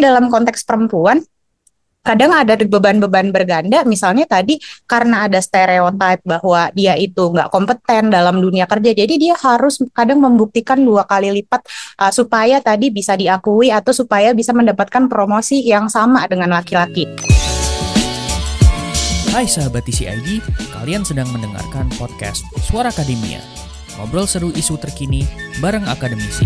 dalam konteks perempuan, kadang ada beban-beban berganda, misalnya tadi karena ada stereotip bahwa dia itu nggak kompeten dalam dunia kerja, jadi dia harus kadang membuktikan 2 kali lipat supaya tadi bisa diakui atau supaya bisa mendapatkan promosi yang sama dengan laki-laki. Hai sahabat TCID, kalian sedang mendengarkan podcast Suara Akademia. Ngobrol seru isu terkini bareng akademisi.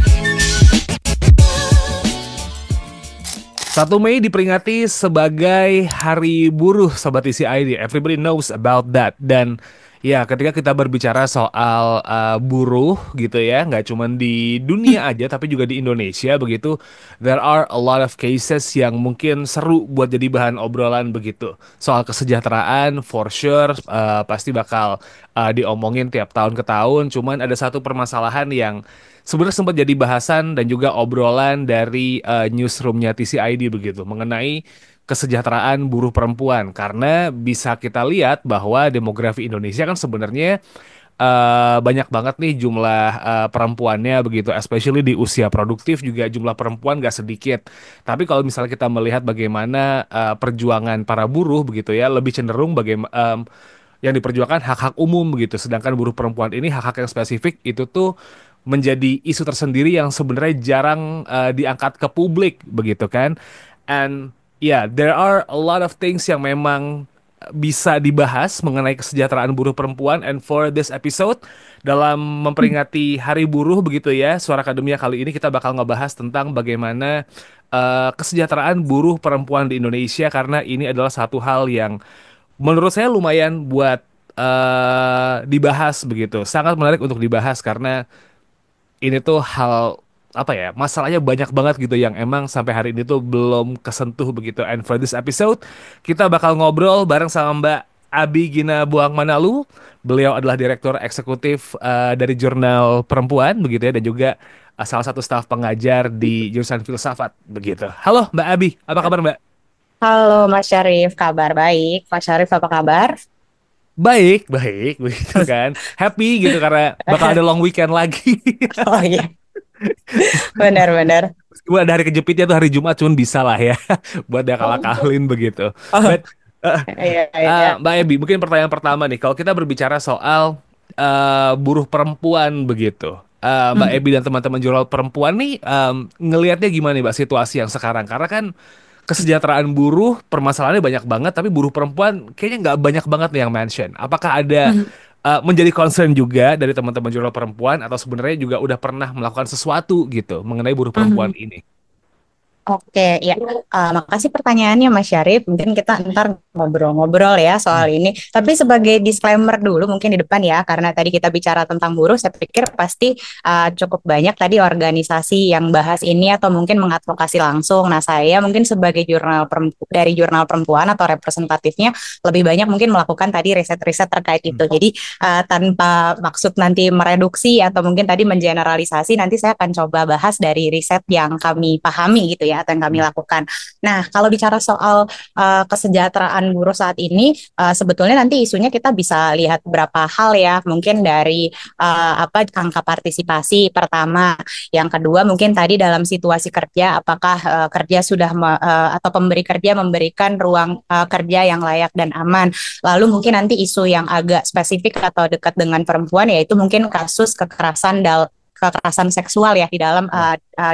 1 Mei diperingati sebagai Hari Buruh, Sobat TCID. Everybody knows about that. Dan ya, ketika kita berbicara soal buruh gitu ya, nggak cuma di dunia aja, tapi juga di Indonesia begitu. There are a lot of cases yang mungkin seru buat jadi bahan obrolan begitu. Soal kesejahteraan, for sure, pasti bakal diomongin tiap tahun ke tahun. Cuman ada satu permasalahan yang sebenarnya sempat jadi bahasan dan juga obrolan dari newsroomnya TCID begitu mengenai kesejahteraan buruh perempuan, karena bisa kita lihat bahwa demografi Indonesia kan sebenarnya banyak banget nih jumlah perempuannya begitu, especially di usia produktif juga jumlah perempuan gak sedikit. Tapi kalau misalnya kita melihat bagaimana perjuangan para buruh begitu ya, lebih cenderung bagaimana yang diperjuangkan hak-hak umum begitu. Sedangkan buruh perempuan ini hak-hak yang spesifik itu tuh menjadi isu tersendiri yang sebenarnya jarang diangkat ke publik begitu kan. And yeah, there are a lot of things yang memang bisa dibahas mengenai kesejahteraan buruh perempuan. And for this episode, dalam memperingati Hari Buruh begitu ya, Suara Akademia kali ini kita bakal ngebahas tentang bagaimana kesejahteraan buruh perempuan di Indonesia, karena ini adalah satu hal yang menurut saya lumayan buat dibahas begitu. Sangat menarik untuk dibahas karena ini tuh hal apa ya, masalahnya banyak banget gitu yang emang sampai hari ini tuh belum kesentuh begitu. And for this episode kita bakal ngobrol bareng sama Mbak Abi Gina Buang Manalu. Beliau adalah direktur eksekutif dari Jurnal Perempuan begitu ya, dan juga salah satu staf pengajar di jurusan filsafat begitu. Halo Mbak Abi, apa kabar Mbak? Halo Mas Syarif, kabar baik. Mas Syarif apa kabar? Baik, baik, begitu kan. Happy gitu karena bakal ada long weekend lagi. Oh iya, benar-benar. Meskipun ada hari kejepitnya tuh hari Jumat, cuman bisa lah ya buat dia kalah-kalahin begitu. Oh, But iya, iya. Mbak Ebi, mungkin pertanyaan pertama nih, kalau kita berbicara soal buruh perempuan begitu, Mbak Ebi dan teman-teman jurnal perempuan nih ngelihatnya gimana nih Mbak situasi yang sekarang? Karena kan kesejahteraan buruh permasalahannya banyak banget, tapi buruh perempuan kayaknya nggak banyak banget nih yang mention. Apakah ada menjadi concern juga dari teman-teman jurnal perempuan, atau sebenarnya juga udah pernah melakukan sesuatu gitu mengenai buruh perempuan ini? Oke, ya. Makasih pertanyaannya Mas Syarif. Mungkin kita ntar ngobrol-ngobrol ya soal ini. Tapi sebagai disclaimer dulu mungkin di depan ya, karena tadi kita bicara tentang buruh, saya pikir pasti cukup banyak tadi organisasi yang bahas ini atau mungkin mengadvokasi langsung. Nah, saya mungkin sebagai dari jurnal perempuan atau representatifnya lebih banyak mungkin melakukan tadi riset-riset terkait itu. Jadi tanpa maksud nanti mereduksi atau mungkin tadi mengeneralisasi, nanti saya akan coba bahas dari riset yang kami pahami gitu ya, atau yang kami lakukan. Nah, kalau bicara soal kesejahteraan buruh saat ini, sebetulnya nanti isunya kita bisa lihat beberapa hal ya. Mungkin dari angka partisipasi pertama, yang kedua mungkin tadi dalam situasi kerja, apakah kerja sudah atau pemberi kerja memberikan ruang kerja yang layak dan aman. Lalu mungkin nanti isu yang agak spesifik atau dekat dengan perempuan, yaitu mungkin kasus kekerasan seksual ya di dalam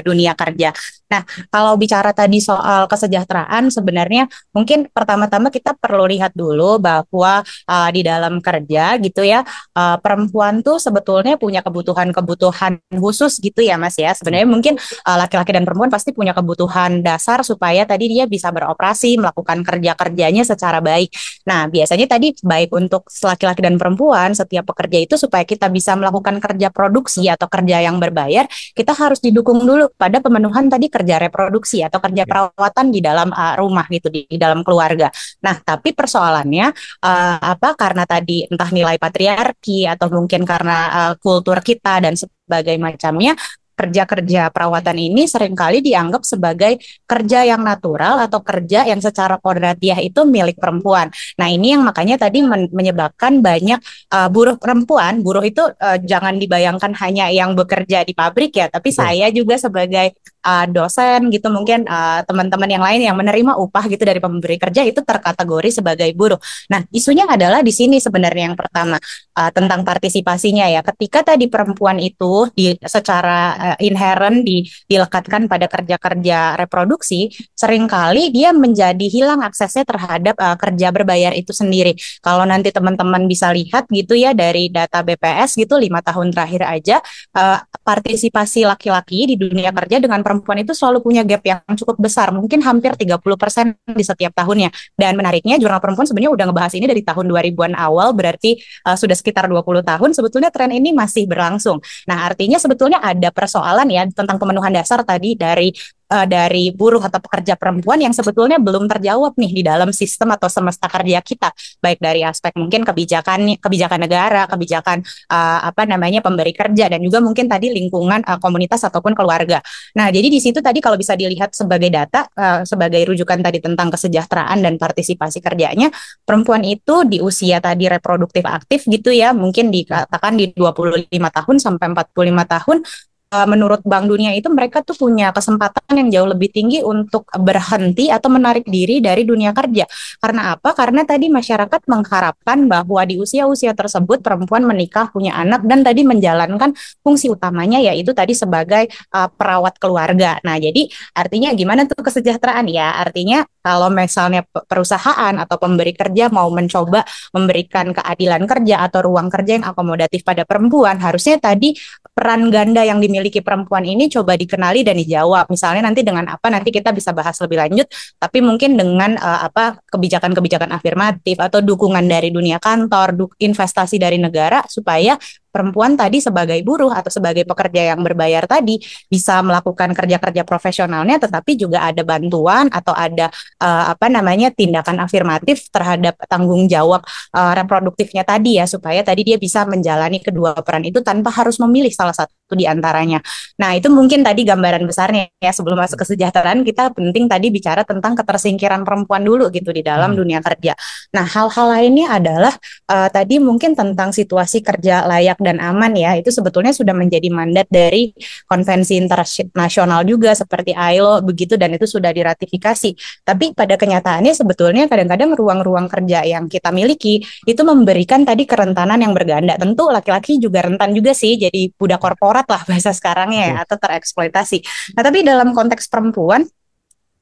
dunia kerja. Nah, kalau bicara tadi soal kesejahteraan, sebenarnya mungkin pertama-tama kita perlu lihat dulu bahwa di dalam kerja gitu ya, perempuan tuh sebetulnya punya kebutuhan-kebutuhan khusus gitu ya Mas ya. Sebenarnya mungkin laki-laki dan perempuan pasti punya kebutuhan dasar supaya tadi dia bisa beroperasi, melakukan kerja-kerjanya secara baik. Nah, biasanya tadi baik untuk laki-laki dan perempuan, setiap pekerja itu supaya kita bisa melakukan kerja produksi atau kerja yang berbayar, kita harus didukung dulu pada pemenuhan tadi kerja reproduksi atau kerja perawatan di dalam rumah gitu, di dalam keluarga. Nah, tapi persoalannya karena tadi entah nilai patriarki atau mungkin karena kultur kita dan sebagainya macamnya, kerja-kerja perawatan ini seringkali dianggap sebagai kerja yang natural atau kerja yang secara kodratiah itu milik perempuan. Nah, ini yang makanya tadi menyebabkan banyak buruh perempuan. Buruh itu jangan dibayangkan hanya yang bekerja di pabrik ya, tapi Betul. saya juga sebagai dosen gitu, mungkin teman-teman yang lain yang menerima upah gitu dari pemberi kerja itu terkategori sebagai buruh. Nah, isunya adalah di sini sebenarnya yang pertama tentang partisipasinya ya. Ketika tadi perempuan itu secara inherent dilekatkan pada kerja-kerja reproduksi, seringkali dia menjadi hilang aksesnya terhadap kerja berbayar itu sendiri. Kalau nanti teman-teman bisa lihat gitu ya dari data BPS gitu 5 tahun terakhir aja, partisipasi laki-laki di dunia kerja dengan perempuan itu selalu punya gap yang cukup besar, mungkin hampir 30% di setiap tahunnya. Dan menariknya Jurnal Perempuan sebenarnya udah ngebahas ini dari tahun 2000-an awal, berarti sudah sekitar 20 tahun, sebetulnya tren ini masih berlangsung. Nah, artinya sebetulnya ada persoalan ya tentang pemenuhan dasar tadi dari buruh atau pekerja perempuan yang sebetulnya belum terjawab nih di dalam sistem atau semesta kerja kita, baik dari aspek mungkin kebijakan negara, kebijakan pemberi kerja, dan juga mungkin tadi lingkungan komunitas ataupun keluarga. Nah, jadi di situ tadi kalau bisa dilihat sebagai data, sebagai rujukan tadi tentang kesejahteraan dan partisipasi kerjanya, perempuan itu di usia tadi reproduktif aktif gitu ya, mungkin dikatakan di 25 tahun sampai 45 tahun, menurut Bank Dunia itu mereka tuh punya kesempatan yang jauh lebih tinggi untuk berhenti atau menarik diri dari dunia kerja. Karena apa? Karena tadi masyarakat mengharapkan bahwa di usia-usia tersebut perempuan menikah, punya anak, dan tadi menjalankan fungsi utamanya yaitu tadi sebagai perawat keluarga. Nah, jadi artinya gimana tuh kesejahteraan ya? Artinya kalau misalnya perusahaan atau pemberi kerja mau mencoba memberikan keadilan kerja atau ruang kerja yang akomodatif pada perempuan, harusnya tadi peran ganda yang dimiliki perempuan ini coba dikenali dan dijawab. Misalnya nanti dengan apa, nanti kita bisa bahas lebih lanjut, tapi mungkin dengan kebijakan-kebijakan afirmatif atau dukungan dari dunia kantor, investasi dari negara supaya perempuan tadi sebagai buruh atau sebagai pekerja yang berbayar tadi bisa melakukan kerja-kerja profesionalnya, tetapi juga ada bantuan atau ada tindakan afirmatif terhadap tanggung jawab reproduktifnya tadi ya, supaya tadi dia bisa menjalani kedua peran itu tanpa harus memilih salah satu di antaranya. Nah, itu mungkin tadi gambaran besarnya ya. Sebelum masuk kesejahteraan, kita penting tadi bicara tentang ketersingkiran perempuan dulu gitu di dalam dunia kerja. Nah, hal-hal lainnya adalah tadi mungkin tentang situasi kerja layak dan aman ya, itu sebetulnya sudah menjadi mandat dari konvensi internasional juga seperti ILO begitu, dan itu sudah diratifikasi. Tapi pada kenyataannya sebetulnya kadang-kadang ruang-ruang kerja yang kita miliki itu memberikan tadi kerentanan yang berganda. Tentu laki-laki juga rentan juga sih jadi budak korporat lah bahasa sekarangnya ya, atau tereksploitasi. Nah, tapi dalam konteks perempuan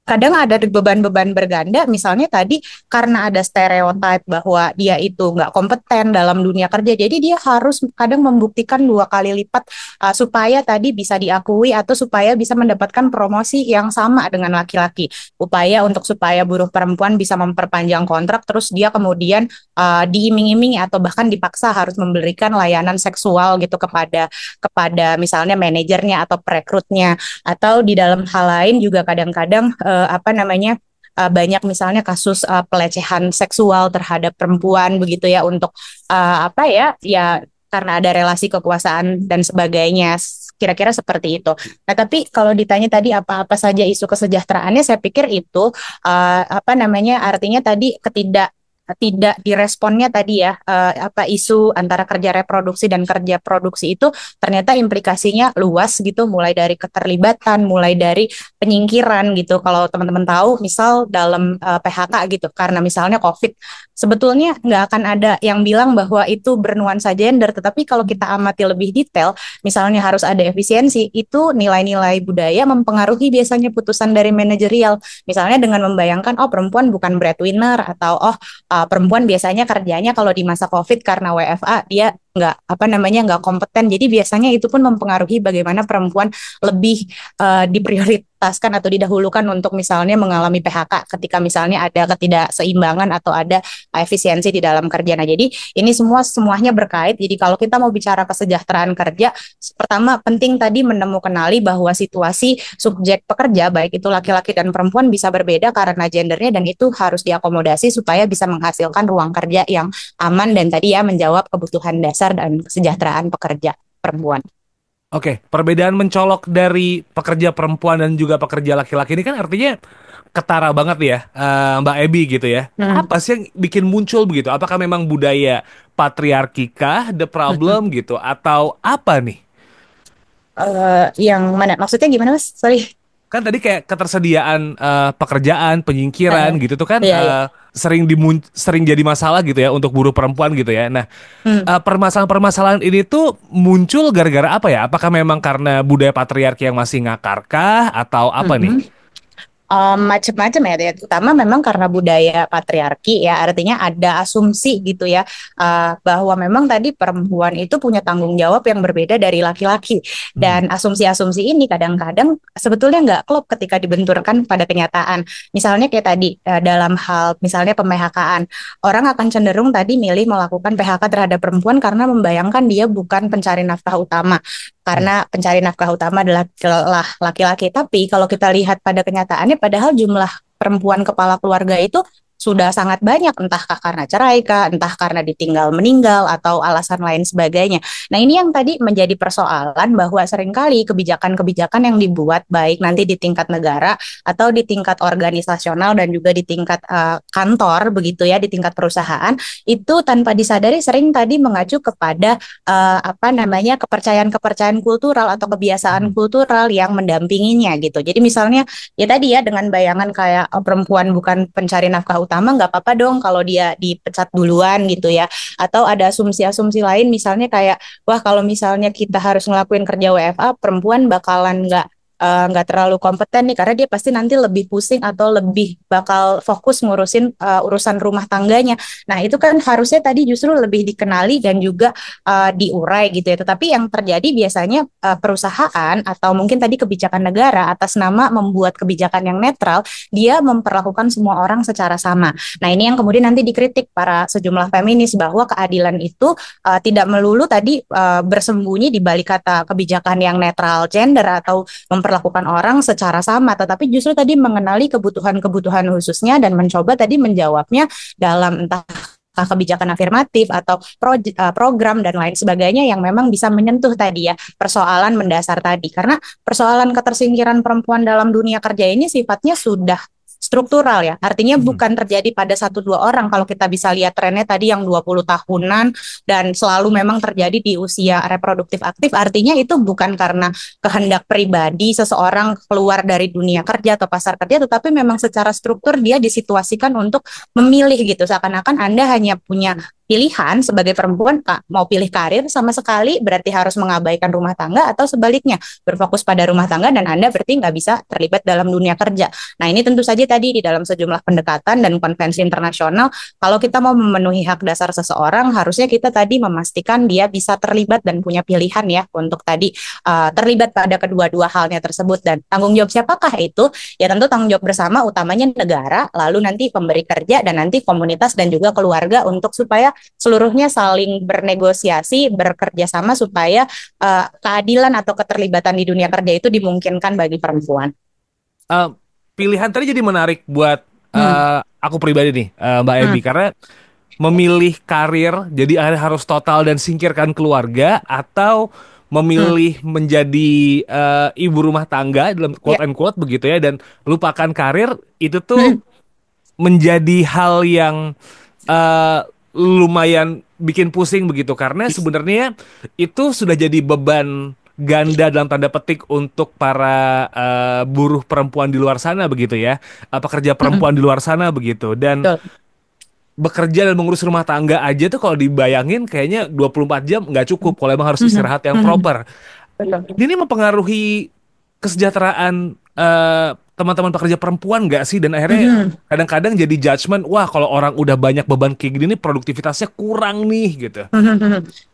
kadang ada beban-beban berganda, misalnya tadi karena ada stereotip bahwa dia itu nggak kompeten dalam dunia kerja, jadi dia harus kadang membuktikan 2 kali lipat supaya tadi bisa diakui atau supaya bisa mendapatkan promosi yang sama dengan laki-laki. Supaya buruh perempuan bisa memperpanjang kontrak, terus dia kemudian diiming-imingi atau bahkan dipaksa harus memberikan layanan seksual gitu kepada misalnya manajernya atau perekrutnya, atau di dalam hal lain juga kadang-kadang banyak misalnya kasus pelecehan seksual terhadap perempuan begitu ya, untuk karena ada relasi kekuasaan dan sebagainya, kira-kira seperti itu. Nah, tapi kalau ditanya tadi apa-apa saja isu kesejahteraannya, saya pikir itu artinya tadi tidak diresponnya tadi ya, isu antara kerja reproduksi dan kerja produksi itu ternyata implikasinya luas gitu, mulai dari keterlibatan, mulai dari penyingkiran gitu. Kalau teman-teman tahu misal dalam PHK gitu, karena misalnya COVID, sebetulnya nggak akan ada yang bilang bahwa itu bernuansa gender, tetapi kalau kita amati lebih detail, misalnya harus ada efisiensi, itu nilai-nilai budaya mempengaruhi biasanya putusan dari manajerial. Misalnya dengan membayangkan perempuan bukan breadwinner, atau perempuan biasanya kerjanya kalau di masa COVID karena WFA dia nggak kompeten. Jadi biasanya itu pun mempengaruhi bagaimana perempuan lebih diprioritaskan atau didahulukan untuk misalnya mengalami PHK ketika misalnya ada ketidakseimbangan atau ada efisiensi di dalam kerja. Nah, jadi ini semuanya berkait. Jadi kalau kita mau bicara kesejahteraan kerja, pertama penting tadi kenali bahwa situasi subjek pekerja baik itu laki-laki dan perempuan bisa berbeda karena gendernya, dan itu harus diakomodasi supaya bisa menghasilkan ruang kerja yang aman dan tadi ya menjawab kebutuhan dasar dan kesejahteraan pekerja perempuan. Oke, perbedaan mencolok dari pekerja perempuan dan juga pekerja laki-laki ini kan artinya ketara banget ya, Mbak Ebi gitu ya. Hmm. Apa sih yang bikin muncul begitu? Apakah memang budaya patriarki kah the problem gitu atau apa nih? Yang mana? Maksudnya gimana, Mas? Sorry. Kan tadi kayak ketersediaan pekerjaan, penyingkiran Heeh. gitu tuh kan Iya, iya. sering jadi masalah gitu ya untuk buruh perempuan gitu ya. Nah, Hmm. permasalahan-permasalahan ini tuh muncul gara-gara apa ya? Apakah memang karena budaya patriarki yang masih ngakar kah atau apa nih? Mhm. Macam-macam ya, terutama memang karena budaya patriarki ya, artinya ada asumsi gitu ya, bahwa memang tadi perempuan itu punya tanggung jawab yang berbeda dari laki-laki, Hmm. dan asumsi-asumsi ini kadang-kadang sebetulnya nggak klop ketika dibenturkan pada kenyataan. Misalnya kayak tadi, dalam hal misalnya pemphk-an, orang akan cenderung tadi milih melakukan PHK terhadap perempuan karena membayangkan dia bukan pencari nafkah utama, Hmm. karena pencari nafkah utama adalah laki-laki. Tapi kalau kita lihat pada kenyataannya, padahal jumlah perempuan kepala keluarga itu sudah sangat banyak, entahkah karena cerai kah, entah karena ditinggal meninggal, atau alasan lain sebagainya. Nah, ini yang tadi menjadi persoalan, bahwa seringkali kebijakan-kebijakan yang dibuat baik nanti di tingkat negara atau di tingkat organisasional dan juga di tingkat kantor begitu ya, di tingkat perusahaan, itu tanpa disadari sering tadi mengacu kepada apa namanya, kepercayaan-kepercayaan kultural atau kebiasaan Hmm. kultural yang mendampinginya gitu. Jadi misalnya ya tadi ya, dengan bayangan kayak perempuan bukan pencari nafkah utama, nggak apa-apa dong kalau dia dipecat duluan gitu ya. Atau ada asumsi-asumsi lain, misalnya kayak, wah kalau misalnya kita harus ngelakuin kerja WFA, perempuan bakalan nggak terlalu kompeten nih, karena dia pasti nanti lebih pusing atau lebih bakal fokus ngurusin urusan rumah tangganya. Nah, itu kan harusnya tadi justru lebih dikenali dan juga diurai gitu ya. Tetapi yang terjadi biasanya perusahaan atau mungkin tadi kebijakan negara atas nama membuat kebijakan yang netral, dia memperlakukan semua orang secara sama. Nah, ini yang kemudian nanti dikritik para sejumlah feminis, bahwa keadilan itu tidak melulu tadi bersembunyi di balik kata kebijakan yang netral gender atau memperlakukan orang secara sama, tetapi justru tadi mengenali kebutuhan-kebutuhan khususnya dan mencoba tadi menjawabnya dalam entah kebijakan afirmatif atau program dan lain sebagainya yang memang bisa menyentuh tadi ya persoalan mendasar tadi. Karena persoalan ketersingkiran perempuan dalam dunia kerja ini sifatnya sudah struktural ya. Artinya Hmm. bukan terjadi pada satu dua orang. Kalau kita bisa lihat trennya tadi yang 20 tahunan dan selalu memang terjadi di usia reproduktif aktif, artinya itu bukan karena kehendak pribadi seseorang keluar dari dunia kerja atau pasar kerja, tetapi memang secara struktur dia disituasikan untuk memilih gitu. Seakan-akan Anda hanya punya pilihan sebagai perempuan, Kak, mau pilih karir sama sekali berarti harus mengabaikan rumah tangga, atau sebaliknya berfokus pada rumah tangga dan Anda berarti nggak bisa terlibat dalam dunia kerja. Nah, ini tentu saja tadi di dalam sejumlah pendekatan dan konvensi internasional, kalau kita mau memenuhi hak dasar seseorang, harusnya kita tadi memastikan dia bisa terlibat dan punya pilihan ya untuk tadi terlibat pada kedua-dua halnya tersebut. Dan tanggung jawab siapakah itu? Ya tentu tanggung jawab bersama, utamanya negara, lalu nanti pemberi kerja, dan nanti komunitas dan juga keluarga, untuk supaya seluruhnya saling bernegosiasi, bekerja sama supaya keadilan atau keterlibatan di dunia kerja itu dimungkinkan bagi perempuan. Eh, Pilihan tadi jadi menarik buat Hmm. aku pribadi nih, Mbak Ebi, Hmm. karena memilih karir jadi akhirnya harus total dan singkirkan keluarga atau Hmm. memilih menjadi ibu rumah tangga dalam Ya. quote and quote begitu ya dan lupakan karir itu tuh Hmm. menjadi hal yang eh, lumayan bikin pusing begitu karena sebenarnya itu sudah jadi beban ganda dalam tanda petik untuk para buruh perempuan di luar sana begitu ya, pekerja Hmm. perempuan di luar sana begitu dan Betul. bekerja dan mengurus rumah tangga aja tuh kalau dibayangin kayaknya 24 jam nggak cukup kalau emang harus Hmm. istirahat yang Hmm. proper. Betul. Ini mempengaruhi kesejahteraan teman-teman pekerja perempuan nggak sih? Dan akhirnya Hmm. kadang-kadang jadi judgement, wah kalau orang udah banyak beban kayak gini nih produktivitasnya kurang nih gitu.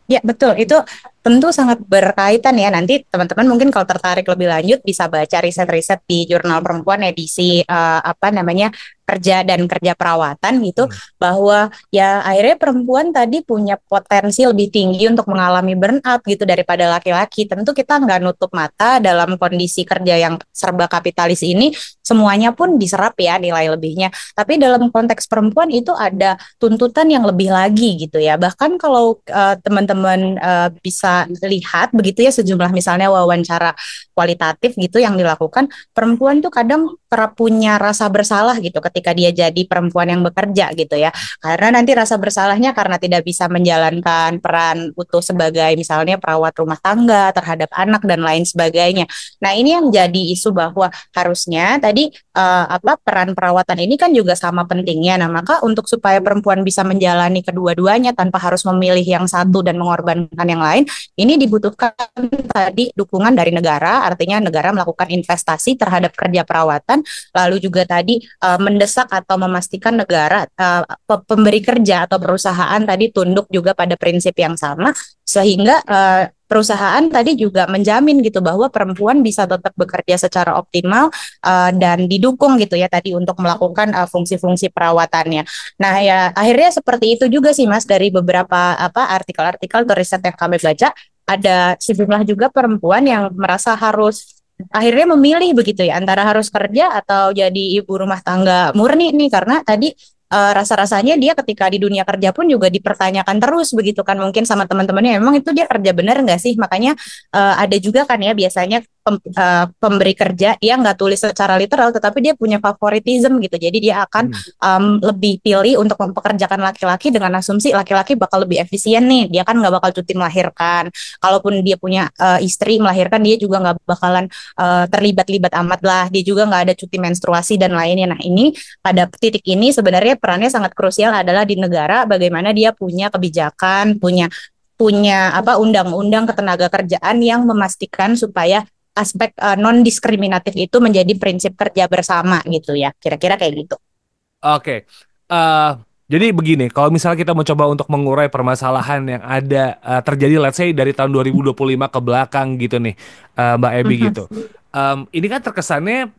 Ya, betul. Itu tentu sangat berkaitan ya. Nanti teman-teman mungkin kalau tertarik lebih lanjut bisa baca riset-riset di Jurnal Perempuan edisi apa namanya, kerja dan kerja perawatan gitu, Hmm. bahwa ya akhirnya perempuan tadi punya potensi lebih tinggi untuk mengalami burnout gitu daripada laki-laki. Tentu kita nggak nutup mata dalam kondisi kerja yang serba kapitalis ini, semuanya pun diserap ya nilai lebihnya. Tapi dalam konteks perempuan itu ada tuntutan yang lebih lagi gitu ya. Bahkan kalau teman-teman bisa lihat begitu ya sejumlah misalnya wawancara kualitatif gitu yang dilakukan, perempuan tuh kadang kerap punya rasa bersalah gitu ketika dia jadi perempuan yang bekerja gitu ya. Karena nanti rasa bersalahnya karena tidak bisa menjalankan peran utuh sebagai misalnya perawat rumah tangga terhadap anak dan lain sebagainya. Nah, ini yang jadi isu bahwa harusnya tadi peran perawatan ini kan juga sama pentingnya. Nah, maka untuk supaya perempuan bisa menjalani kedua-duanya tanpa harus memilih yang satu dan mengorbankan yang lain, ini dibutuhkan tadi dukungan dari negara, artinya negara melakukan investasi terhadap kerja perawatan, lalu juga tadi mendesak atau memastikan negara pemberi kerja atau perusahaan tadi tunduk juga pada prinsip yang sama, sehingga perusahaan tadi juga menjamin gitu bahwa perempuan bisa tetap bekerja secara optimal dan didukung gitu ya tadi untuk melakukan fungsi-fungsi perawatannya. Nah ya akhirnya seperti itu juga sih Mas, dari beberapa artikel-artikel atau riset yang kami baca, ada sejumlah juga perempuan yang merasa harus akhirnya memilih begitu ya antara harus kerja atau jadi ibu rumah tangga murni nih, karena tadi rasa-rasanya dia ketika di dunia kerja pun juga dipertanyakan terus begitu kan, mungkin sama teman-temannya emang itu dia kerja benar nggak sih. Makanya ada juga kan ya biasanya pemberi kerja yang nggak tulis secara literal tetapi dia punya favoritism gitu, jadi dia akan lebih pilih untuk mempekerjakan laki-laki dengan asumsi laki-laki bakal lebih efisien nih, dia kan nggak bakal cuti melahirkan, kalaupun dia punya istri melahirkan dia juga nggak bakalan terlibat-libat amat lah, dia juga nggak ada cuti menstruasi dan lainnya. Nah ini pada titik ini sebenarnya perannya sangat krusial adalah di negara, bagaimana dia punya kebijakan, punya undang-undang ketenaga kerjaan yang memastikan supaya aspek non diskriminatif itu menjadi prinsip kerja bersama gitu ya, kira-kira kayak gitu. Oke. Eh, jadi begini, kalau misalnya kita mencoba untuk mengurai permasalahan yang ada terjadi let's say dari tahun 2025 ke belakang gitu nih, Mbak Ebi gitu. Ini kan terkesannya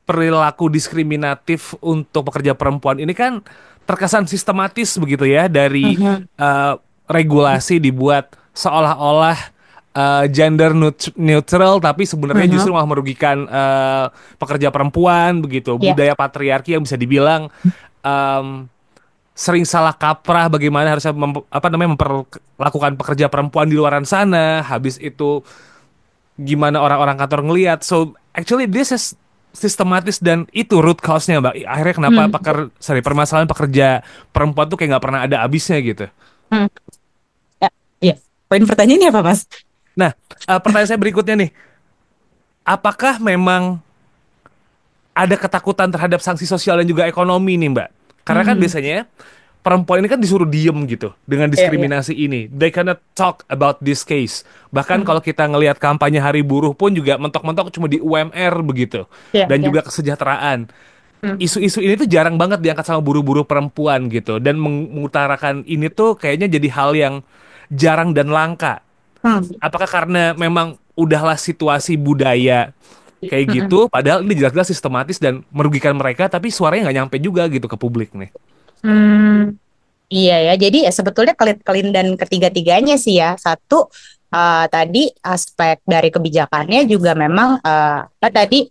perilaku diskriminatif untuk pekerja perempuan ini kan terkesan sistematis begitu ya, dari eh, regulasi dibuat seolah-olah gender neutral tapi sebenarnya justru malah merugikan pekerja perempuan begitu. Ya. Budaya patriarki yang bisa dibilang em, sering salah kaprah bagaimana harusnya memperlakukan pekerja perempuan di luaran sana. Habis itu gimana orang-orang kantor ngelihat. So actually this is sistematis dan itu root cause-nya, Mbak. Akhirnya kenapa Hmm. permasalahan pekerja perempuan tuh kayak nggak pernah ada habisnya gitu. Hmm. Ya, ya. Poin pertanyaannya apa, Mas? Nah, pertanyaan saya berikutnya nih, apakah memang ada ketakutan terhadap sanksi sosial dan juga ekonomi nih, Mbak? Karena kan Hmm. biasanya perempuan ini kan disuruh diem gitu dengan Ya, ya. diskriminasi ini. They cannot talk about this case. Bahkan Hmm. kalau kita ngelihat kampanye Hari Buruh pun juga mentok-mentok cuma di UMR begitu. Ya, Dan ya. juga kesejahteraan. Hmm. Isu-isu ini tuh jarang banget diangkat sama buruh-buruh perempuan gitu. Dan mengutarakan ini tuh kayaknya jadi hal yang jarang dan langka. Hmm. Apakah karena memang udahlah situasi budaya kayak Hmm. gitu, padahal ini jelas-jelas sistematis dan merugikan mereka, tapi suaranya nggak nyampe juga gitu ke publik nih. Hmm. Iya ya, jadi ya sebetulnya kelin dan ketiga-tiganya sih ya. Satu, tadi aspek dari kebijakannya juga memang tadi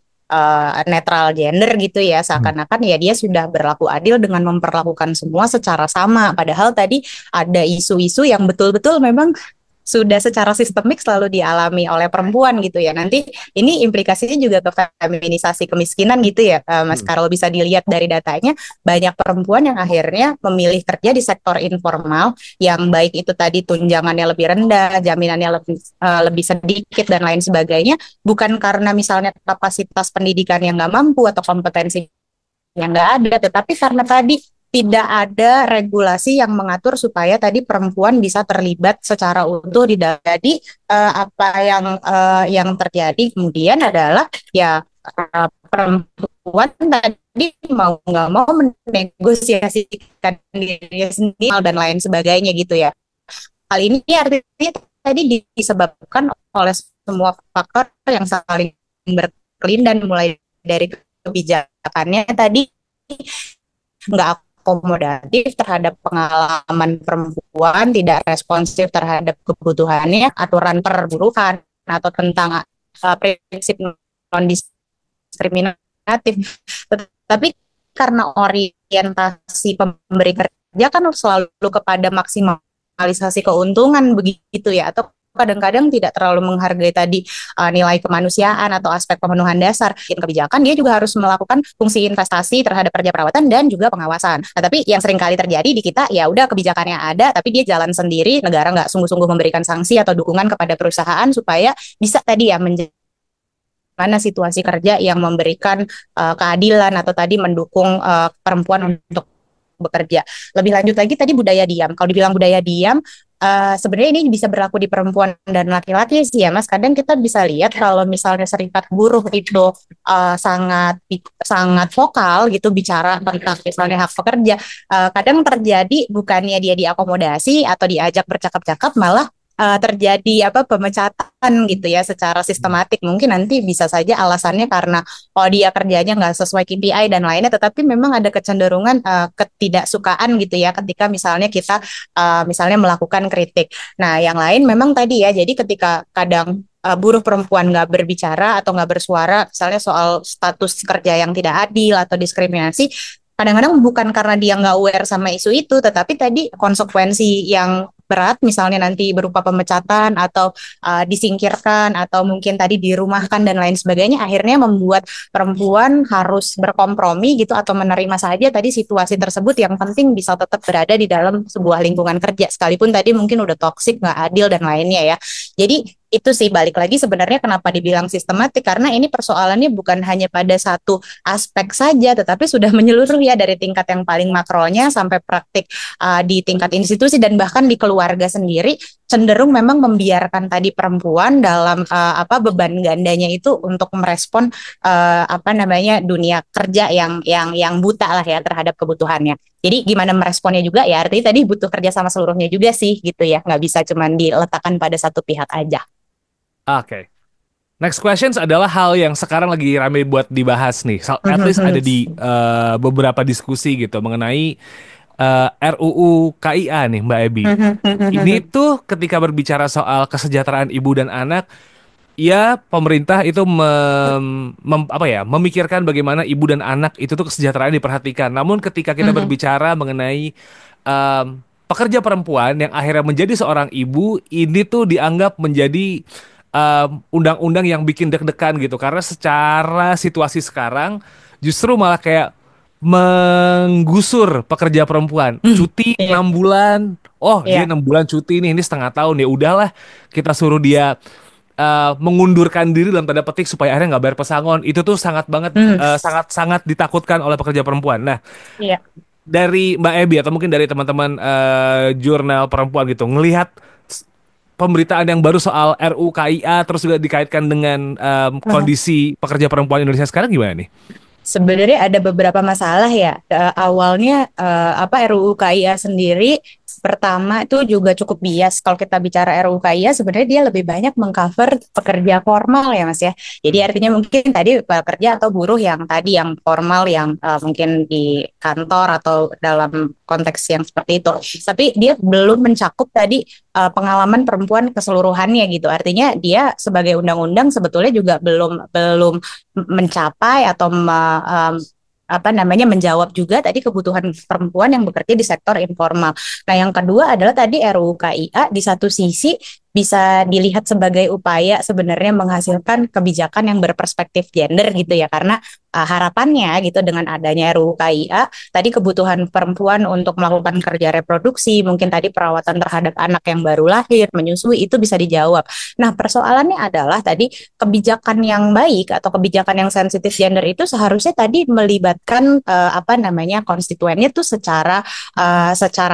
netral gender gitu ya, seakan-akan ya dia sudah berlaku adil dengan memperlakukan semua secara sama. Padahal tadi ada isu-isu yang betul-betul memang sudah secara sistemik selalu dialami oleh perempuan gitu ya. Nanti ini implikasinya juga ke feminisasi kemiskinan gitu ya, Mas. Kalau bisa dilihat dari datanya, banyak perempuan yang akhirnya memilih kerja di sektor informal, yang baik itu tadi tunjangannya lebih rendah, jaminannya lebih sedikit dan lain sebagainya, bukan karena misalnya kapasitas pendidikan yang nggak mampu atau kompetensi yang nggak ada, tetapi karena tadi tidak ada regulasi yang mengatur supaya tadi perempuan bisa terlibat secara utuh di dalam. Jadi apa yang terjadi kemudian adalah ya perempuan tadi mau nggak mau menegosiasikan dirinya sendiri dan lain sebagainya gitu ya. Hal ini artinya tadi disebabkan oleh semua faktor yang saling berkelindan, mulai dari kebijakannya tadi nggak akomodatif terhadap pengalaman perempuan, tidak responsif terhadap kebutuhannya, aturan perburuhan atau tentang prinsip non diskriminasi Tapi karena orientasi pemberi kerja kan selalu kepada maksimalisasi keuntungan begitu ya, atau kadang-kadang tidak terlalu menghargai tadi nilai kemanusiaan atau aspek pemenuhan dasar. Kebijakan dia juga harus melakukan fungsi investasi terhadap kerja perawatan dan juga pengawasan. Nah, tapi yang sering kali terjadi di kita ya udah kebijakannya ada tapi dia jalan sendiri, negara nggak sungguh-sungguh memberikan sanksi atau dukungan kepada perusahaan supaya bisa tadi ya mana situasi kerja yang memberikan keadilan atau tadi mendukung perempuan untuk bekerja. Lebih lanjut lagi tadi budaya diam. Kalau dibilang budaya diam, sebenarnya ini bisa berlaku di perempuan dan laki-laki sih ya Mas. Kadang kita bisa lihat kalau misalnya serikat buruh itu sangat sangat vokal gitu bicara tentang misalnya hak pekerja, kadang terjadi bukannya dia diakomodasi atau diajak bercakap-cakap, malah terjadi pemecatan gitu ya secara sistematik. Mungkin nanti bisa saja alasannya karena dia kerjanya nggak sesuai KPI dan lainnya, tetapi memang ada kecenderungan ketidaksukaan gitu ya ketika misalnya kita misalnya melakukan kritik. Nah, yang lain memang tadi ya, jadi ketika kadang buruh perempuan nggak berbicara atau nggak bersuara misalnya soal status kerja yang tidak adil atau diskriminasi, kadang-kadang bukan karena dia nggak aware sama isu itu, tetapi tadi konsekuensi yang berat misalnya nanti berupa pemecatan atau disingkirkan atau mungkin tadi dirumahkan dan lain sebagainya, akhirnya membuat perempuan harus berkompromi gitu atau menerima saja tadi situasi tersebut, yang penting bisa tetap berada di dalam sebuah lingkungan kerja sekalipun tadi mungkin udah toksik, nggak adil dan lainnya ya. Jadi itu sih balik lagi sebenarnya kenapa dibilang sistematik, karena ini persoalannya bukan hanya pada satu aspek saja tetapi sudah menyeluruh ya, dari tingkat yang paling makronya sampai praktik di tingkat institusi dan bahkan di keluarga sendiri cenderung memang membiarkan tadi perempuan dalam beban gandanya itu untuk merespon dunia kerja yang buta lah ya terhadap kebutuhannya. Jadi gimana meresponnya juga ya, artinya tadi butuh kerja sama seluruhnya juga sih gitu ya, nggak bisa cuma diletakkan pada satu pihak aja. Oke. Next questions adalah hal yang sekarang lagi ramai buat dibahas nih. At least ada di beberapa diskusi gitu mengenai RUU KIA nih Mbak Ebi. Ini tuh ketika berbicara soal kesejahteraan ibu dan anak, ya pemerintah itu memikirkan bagaimana ibu dan anak itu tuh kesejahteraan diperhatikan. Namun ketika kita berbicara mengenai pekerja perempuan yang akhirnya menjadi seorang ibu, ini tuh dianggap menjadi undang-undang yang bikin deg-degan gitu, karena secara situasi sekarang justru malah kayak menggusur pekerja perempuan. Cuti 6 bulan, dia 6 bulan cuti nih, ini setengah tahun, ya udahlah kita suruh dia mengundurkan diri dalam tanda petik supaya akhirnya nggak bayar pesangon. Itu tuh sangat banget sangat ditakutkan oleh pekerja perempuan. Nah, dari Mbak Ebi atau mungkin dari teman-teman jurnal perempuan gitu ngelihat pemberitaan yang baru soal RUU KIA terus juga dikaitkan dengan kondisi pekerja perempuan Indonesia sekarang, gimana nih? Sebenarnya ada beberapa masalah ya. Awalnya RUU KIA sendiri pertama itu juga cukup bias. Kalau kita bicara RUU KIA sebenarnya dia lebih banyak mengcover pekerja formal ya Mas ya. Jadi artinya mungkin tadi pekerja atau buruh yang tadi yang formal yang mungkin di kantor atau dalam konteks yang seperti itu. Tapi dia belum mencakup tadi pengalaman perempuan keseluruhannya gitu. Artinya dia sebagai undang-undang sebetulnya juga belum mencapai atau menjawab juga tadi kebutuhan perempuan yang bekerja di sektor informal. Nah, yang kedua adalah tadi RUU KIA di satu sisi bisa dilihat sebagai upaya sebenarnya menghasilkan kebijakan yang berperspektif gender gitu ya, karena harapannya gitu dengan adanya RUU KIA tadi kebutuhan perempuan untuk melakukan kerja reproduksi, mungkin tadi perawatan terhadap anak yang baru lahir, menyusui, itu bisa dijawab. Nah, persoalannya adalah tadi kebijakan yang baik atau kebijakan yang sensitif gender itu seharusnya tadi melibatkan konstituennya tuh secara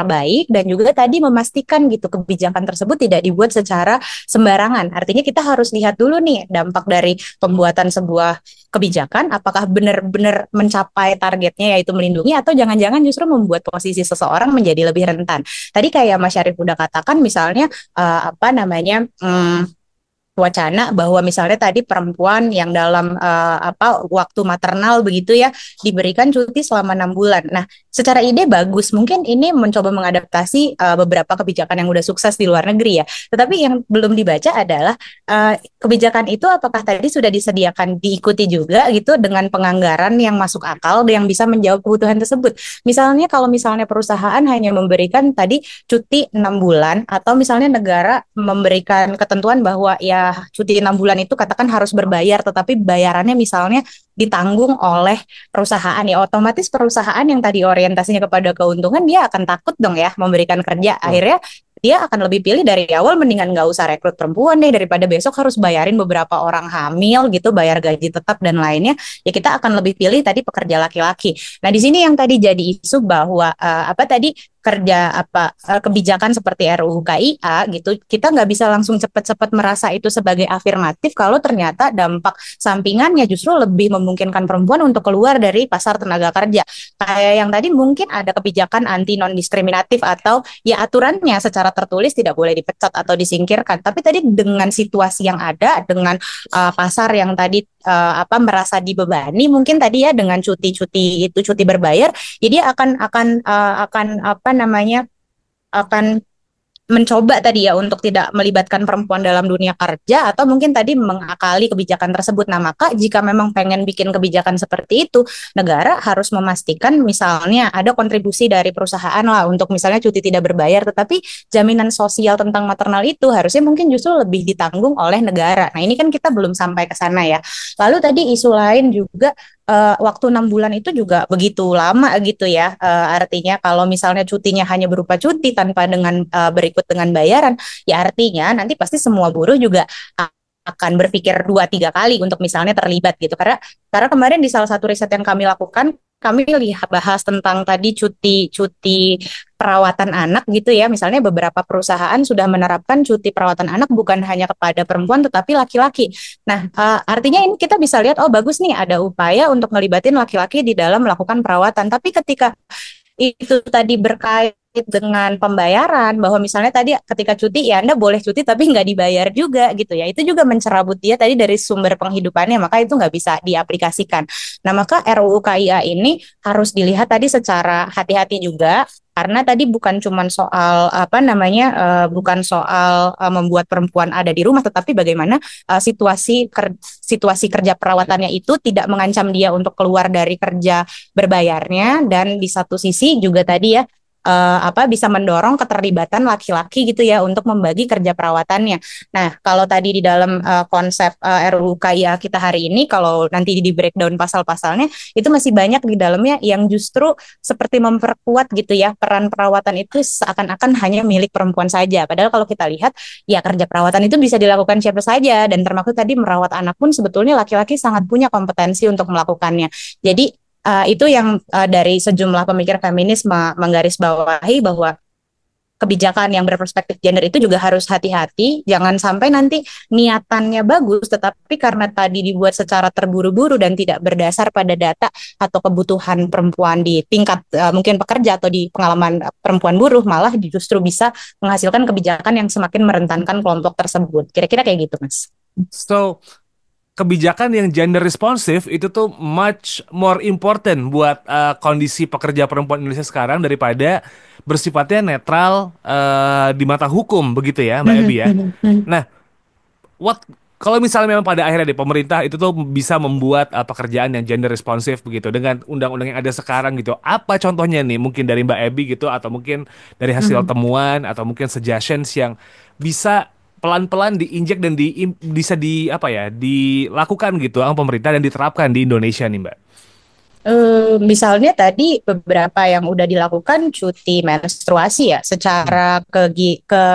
baik, dan juga tadi memastikan gitu kebijakan tersebut tidak dibuat secara sembarangan. Artinya kita harus lihat dulu nih dampak dari pembuatan sebuah kebijakan, apakah benar-benar mencapai targetnya yaitu melindungi, atau jangan-jangan justru membuat posisi seseorang menjadi lebih rentan. Tadi kayak Mas Syarif udah katakan misalnya wacana bahwa misalnya tadi perempuan yang dalam waktu maternal begitu ya diberikan cuti selama 6 bulan. Nah, secara ide bagus, mungkin ini mencoba mengadaptasi beberapa kebijakan yang udah sukses di luar negeri ya. Tetapi yang belum dibaca adalah kebijakan itu apakah tadi sudah disediakan diikuti juga gitu dengan penganggaran yang masuk akal yang bisa menjawab kebutuhan tersebut. Misalnya kalau misalnya perusahaan hanya memberikan tadi cuti 6 bulan atau misalnya negara memberikan ketentuan bahwa ya cuti 6 bulan itu katakan harus berbayar, tetapi bayarannya misalnya ditanggung oleh perusahaan ya, otomatis perusahaan yang tadi orientasinya kepada keuntungan dia akan takut dong ya memberikan kerja. Akhirnya dia akan lebih pilih dari awal mendingan nggak usah rekrut perempuan deh daripada besok harus bayarin beberapa orang hamil gitu, bayar gaji tetap dan lainnya. Ya kita akan lebih pilih tadi pekerja laki-laki. Nah di sini yang tadi jadi isu bahwa kebijakan seperti RUU KIA gitu, kita nggak bisa langsung cepat-cepat merasa itu sebagai afirmatif kalau ternyata dampak sampingannya justru lebih memungkinkan perempuan untuk keluar dari pasar tenaga kerja. Kayak yang tadi mungkin ada kebijakan anti non diskriminatif atau ya aturannya secara tertulis tidak boleh dipecat atau disingkirkan. Tapi tadi dengan situasi yang ada, dengan pasar yang tadi merasa dibebani, mungkin tadi ya dengan cuti-cuti itu cuti berbayar, jadi akan mencoba tadi ya untuk tidak melibatkan perempuan dalam dunia kerja atau mungkin tadi mengakali kebijakan tersebut. Nah, maka jika memang pengen bikin kebijakan seperti itu, negara harus memastikan misalnya ada kontribusi dari perusahaan lah untuk misalnya cuti tidak berbayar, tetapi jaminan sosial tentang maternal itu harusnya mungkin justru lebih ditanggung oleh negara. Nah, ini kan kita belum sampai ke sana ya. Lalu tadi isu lain juga waktu 6 bulan itu juga begitu lama gitu ya. Artinya kalau misalnya cutinya hanya berupa cuti tanpa berikut dengan bayaran, ya artinya nanti pasti semua buruh juga akan berpikir 2-3 kali untuk misalnya terlibat gitu. Karena kemarin di salah satu riset yang kami lakukan, kami lihat bahas tentang tadi cuti perawatan anak gitu ya. Misalnya beberapa perusahaan sudah menerapkan cuti perawatan anak bukan hanya kepada perempuan tetapi laki-laki. Nah, artinya ini kita bisa lihat, oh bagus nih ada upaya untuk ngelibatin laki-laki di dalam melakukan perawatan. Tapi ketika itu tadi berkait dengan pembayaran, bahwa misalnya tadi ketika cuti ya Anda boleh cuti tapi nggak dibayar juga gitu ya, itu juga mencerabut dia tadi dari sumber penghidupannya, maka itu nggak bisa diaplikasikan. Nah, maka RUU KIA ini harus dilihat tadi secara hati-hati juga, karena tadi bukan cuma soal bukan soal membuat perempuan ada di rumah, tetapi bagaimana situasi kerja perawatannya itu tidak mengancam dia untuk keluar dari kerja berbayarnya, dan di satu sisi juga tadi ya bisa mendorong keterlibatan laki-laki gitu ya untuk membagi kerja perawatannya. Nah, kalau tadi di dalam konsep RUU KIA kita hari ini, kalau nanti di breakdown pasal-pasalnya, itu masih banyak di dalamnya yang justru seperti memperkuat gitu ya, peran perawatan itu seakan-akan hanya milik perempuan saja. Padahal kalau kita lihat, ya kerja perawatan itu bisa dilakukan siapa saja, dan termasuk tadi merawat anak pun sebetulnya laki-laki sangat punya kompetensi untuk melakukannya. Jadi itu yang dari sejumlah pemikir feminis menggarisbawahi bahwa kebijakan yang berperspektif gender itu juga harus hati-hati, jangan sampai nanti niatannya bagus tetapi karena tadi dibuat secara terburu-buru dan tidak berdasar pada data atau kebutuhan perempuan di tingkat mungkin pekerja atau di pengalaman perempuan buruh, malah justru bisa menghasilkan kebijakan yang semakin merentankan kelompok tersebut. Kira-kira kayak gitu, Mas. So, kebijakan yang gender responsif itu tuh much more important buat kondisi pekerja perempuan Indonesia sekarang daripada bersifatnya netral di mata hukum, begitu ya Mbak Ebi ya. Nah, kalau misalnya memang pada akhirnya pemerintah itu tuh bisa membuat pekerjaan yang gender responsif begitu dengan undang-undang yang ada sekarang gitu, apa contohnya nih mungkin dari Mbak Ebi gitu, atau mungkin dari hasil temuan atau mungkin suggestions yang bisa pelan-pelan diinjek dan bisa dilakukan gitu sama pemerintah dan diterapkan di Indonesia nih Mbak? Misalnya tadi beberapa yang udah dilakukan cuti menstruasi ya, secara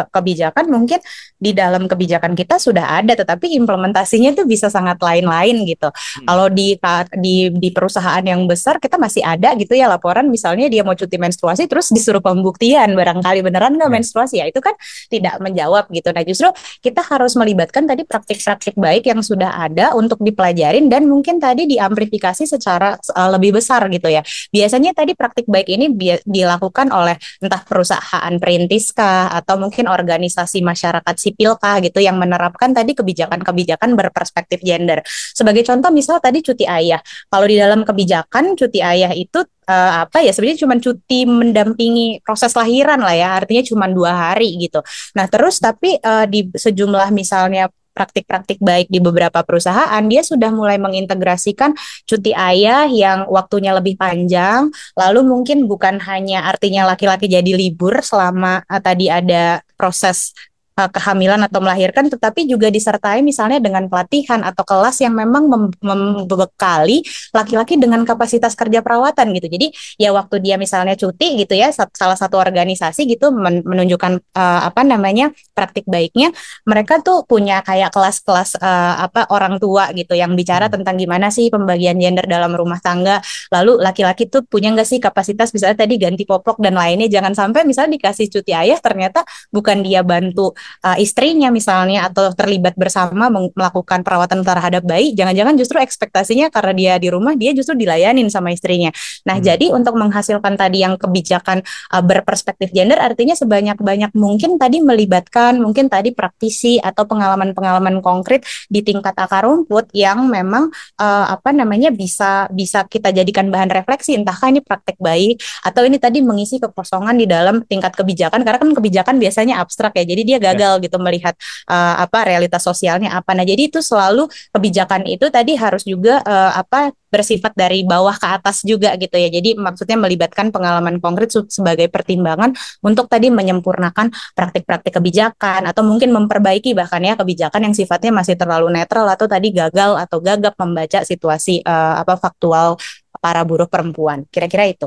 kebijakan mungkin di dalam kebijakan kita sudah ada, tetapi implementasinya tuh bisa sangat lain-lain gitu. Kalau di perusahaan yang besar kita masih ada gitu ya laporan, misalnya dia mau cuti menstruasi terus disuruh pembuktian barangkali beneran nggak menstruasi, ya itu kan tidak menjawab gitu. Nah, justru kita harus melibatkan tadi praktik-praktik baik yang sudah ada untuk dipelajarin dan mungkin tadi diamplifikasi secara lebih lebih besar gitu ya. Biasanya tadi praktik baik ini dilakukan oleh entah perusahaan perintis kah atau mungkin organisasi masyarakat sipil kah gitu yang menerapkan tadi kebijakan-kebijakan berperspektif gender. Sebagai contoh misal tadi cuti ayah. Kalau di dalam kebijakan cuti ayah itu apa ya sebenarnya cuma cuti mendampingi proses lahiran lah ya, artinya cuma 2 hari gitu. Nah terus tapi di sejumlah misalnya praktik-praktik baik di beberapa perusahaan dia sudah mulai mengintegrasikan cuti ayah yang waktunya lebih panjang, lalu mungkin bukan hanya artinya laki-laki jadi libur selama tadi ada proses kehamilan atau melahirkan, tetapi juga disertai misalnya dengan pelatihan atau kelas yang memang membekali laki-laki dengan kapasitas kerja perawatan gitu. Jadi ya waktu dia misalnya cuti gitu ya, salah satu organisasi gitu menunjukkan apa namanya praktik baiknya, mereka tuh punya kayak kelas-kelas apa orang tua gitu yang bicara tentang gimana sih pembagian gender dalam rumah tangga. Lalu laki-laki tuh punya nggak sih kapasitas misalnya tadi ganti popok dan lainnya. Jangan sampai misalnya dikasih cuti ayah ternyata bukan dia bantu istrinya misalnya atau terlibat bersama melakukan perawatan terhadap bayi, jangan-jangan justru ekspektasinya karena dia di rumah dia justru dilayanin sama istrinya. Nah, jadi untuk menghasilkan tadi yang kebijakan berperspektif gender artinya sebanyak-banyak mungkin tadi melibatkan mungkin tadi praktisi atau pengalaman-pengalaman konkret di tingkat akar rumput yang memang apa namanya bisa kita jadikan bahan refleksi, entahkah ini praktek baik atau ini tadi mengisi kekosongan di dalam tingkat kebijakan, karena kan kebijakan biasanya abstrak ya, jadi dia gagal gitu melihat apa realitas sosialnya apa. Nah, jadi itu selalu kebijakan itu tadi harus juga apa bersifat dari bawah ke atas juga gitu ya. Jadi maksudnya melibatkan pengalaman konkret sebagai pertimbangan untuk tadi menyempurnakan praktik-praktik kebijakan atau mungkin memperbaiki bahkan ya kebijakan yang sifatnya masih terlalu netral atau tadi gagal atau gagap membaca situasi apa faktual para buruh perempuan. Kira-kira itu.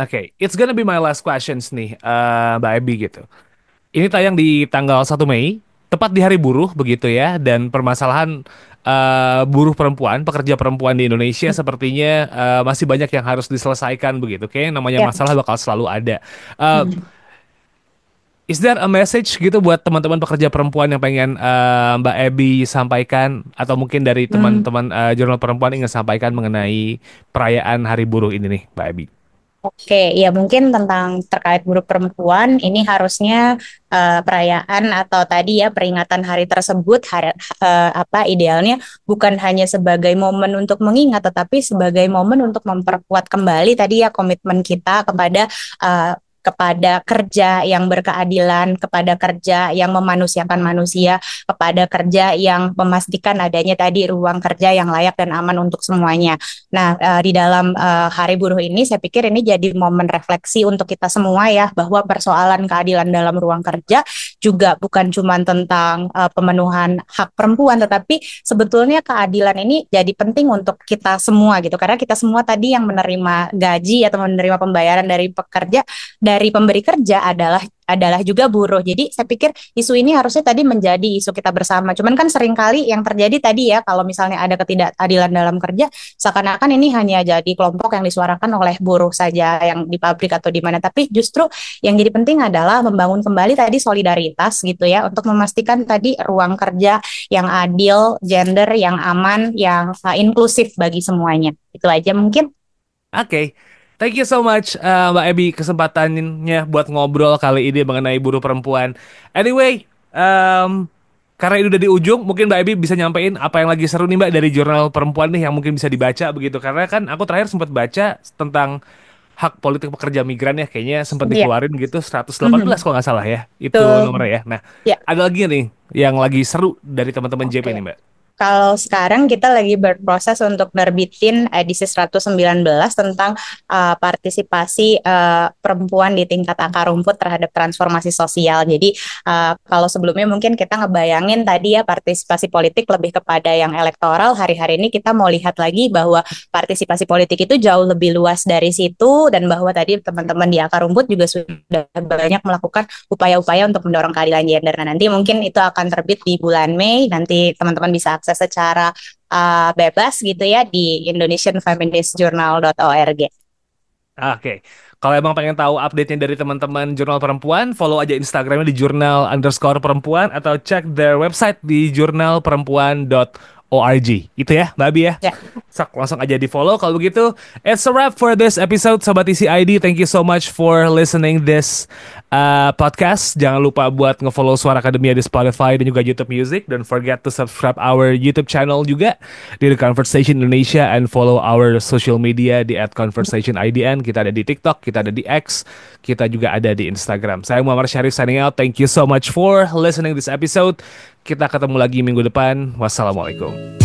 Oke, it's gonna be my last questions nih, Mbak Ebi gitu. Ini tayang di tanggal 1 Mei, tepat di Hari Buruh begitu ya, dan permasalahan buruh perempuan, pekerja perempuan di Indonesia sepertinya masih banyak yang harus diselesaikan begitu. Kayaknya namanya Ya. masalah bakal selalu ada. Uh, is there a message gitu buat teman-teman pekerja perempuan yang pengen Mbak Ebi sampaikan, atau mungkin dari teman-teman jurnal perempuan ingin sampaikan mengenai perayaan Hari Buruh ini nih, Mbak Ebi? Oke, ya mungkin tentang terkait buruh perempuan ini harusnya perayaan atau tadi ya peringatan hari tersebut apa idealnya bukan hanya sebagai momen untuk mengingat, tetapi sebagai momen untuk memperkuat kembali tadi ya komitmen kita kepada kerja yang berkeadilan, kepada kerja yang memanusiakan manusia, kepada kerja yang memastikan adanya tadi ruang kerja yang layak dan aman untuk semuanya. Nah, di dalam Hari Buruh ini saya pikir ini jadi momen refleksi untuk kita semua ya, bahwa persoalan keadilan dalam ruang kerja juga bukan cuma tentang pemenuhan hak perempuan, tetapi sebetulnya keadilan ini jadi penting untuk kita semua gitu, karena kita semua tadi yang menerima gaji atau menerima pembayaran dari pekerja, dari pemberi kerja adalah juga buruh. Jadi saya pikir isu ini harusnya tadi menjadi isu kita bersama. Cuman kan seringkali yang terjadi tadi ya, kalau misalnya ada ketidakadilan dalam kerja, seakan-akan ini hanya jadi kelompok yang disuarakan oleh buruh saja yang di pabrik atau di mana. Tapi justru yang jadi penting adalah membangun kembali tadi solidaritas gitu ya, untuk memastikan tadi ruang kerja yang adil, gender yang aman, yang inklusif bagi semuanya. Itu aja mungkin. Oke, thank you so much Mbak Ebi kesempatannya buat ngobrol kali ini mengenai buruh perempuan. Anyway, karena ini udah di ujung, mungkin Mbak Ebi bisa nyampein apa yang lagi seru nih Mbak dari jurnal perempuan nih yang mungkin bisa dibaca begitu. Karena kan aku terakhir sempat baca tentang hak politik pekerja migran ya, kayaknya sempat Iya. dikeluarin gitu 118 Mhm. kalau nggak salah ya, itu Betul. nomornya ya. Nah, Ya. ada lagi nih yang lagi seru dari teman-teman JP nih Oke. Mbak. Kalau sekarang kita lagi berproses untuk nerbitin edisi 119 tentang partisipasi perempuan di tingkat akar rumput terhadap transformasi sosial. Jadi kalau sebelumnya mungkin kita ngebayangin tadi ya partisipasi politik lebih kepada yang elektoral, hari-hari ini kita mau lihat lagi bahwa partisipasi politik itu jauh lebih luas dari situ, dan bahwa tadi teman-teman di akar rumput juga sudah banyak melakukan upaya-upaya untuk mendorong keadilan gender. Nah, nanti mungkin itu akan terbit di bulan Mei, nanti teman-teman bisa akses secara bebas gitu ya di indonesianfeministjournal.org. Oke, kalau emang pengen tahu update-nya dari teman-teman Jurnal Perempuan, follow aja Instagramnya di jurnal_perempuan atau cek their website di jurnalperempuan.org. Itu ya Mbak Abi ya. Ya. Sok, langsung aja di follow. Kalau begitu, it's a wrap for this episode Sobat Isi ID. Thank you so much for listening this podcast. Jangan lupa buat nge-follow Suara Akademia di Spotify dan juga YouTube Music. Don't forget to subscribe our YouTube channel juga di The Conversation Indonesia, and follow our social media di @conversationidn. Kita ada di TikTok, kita ada di X, kita juga ada di Instagram. Saya Muhammad Syarif signing out. Thank you so much for listening this episode. Kita ketemu lagi minggu depan. Wassalamualaikum.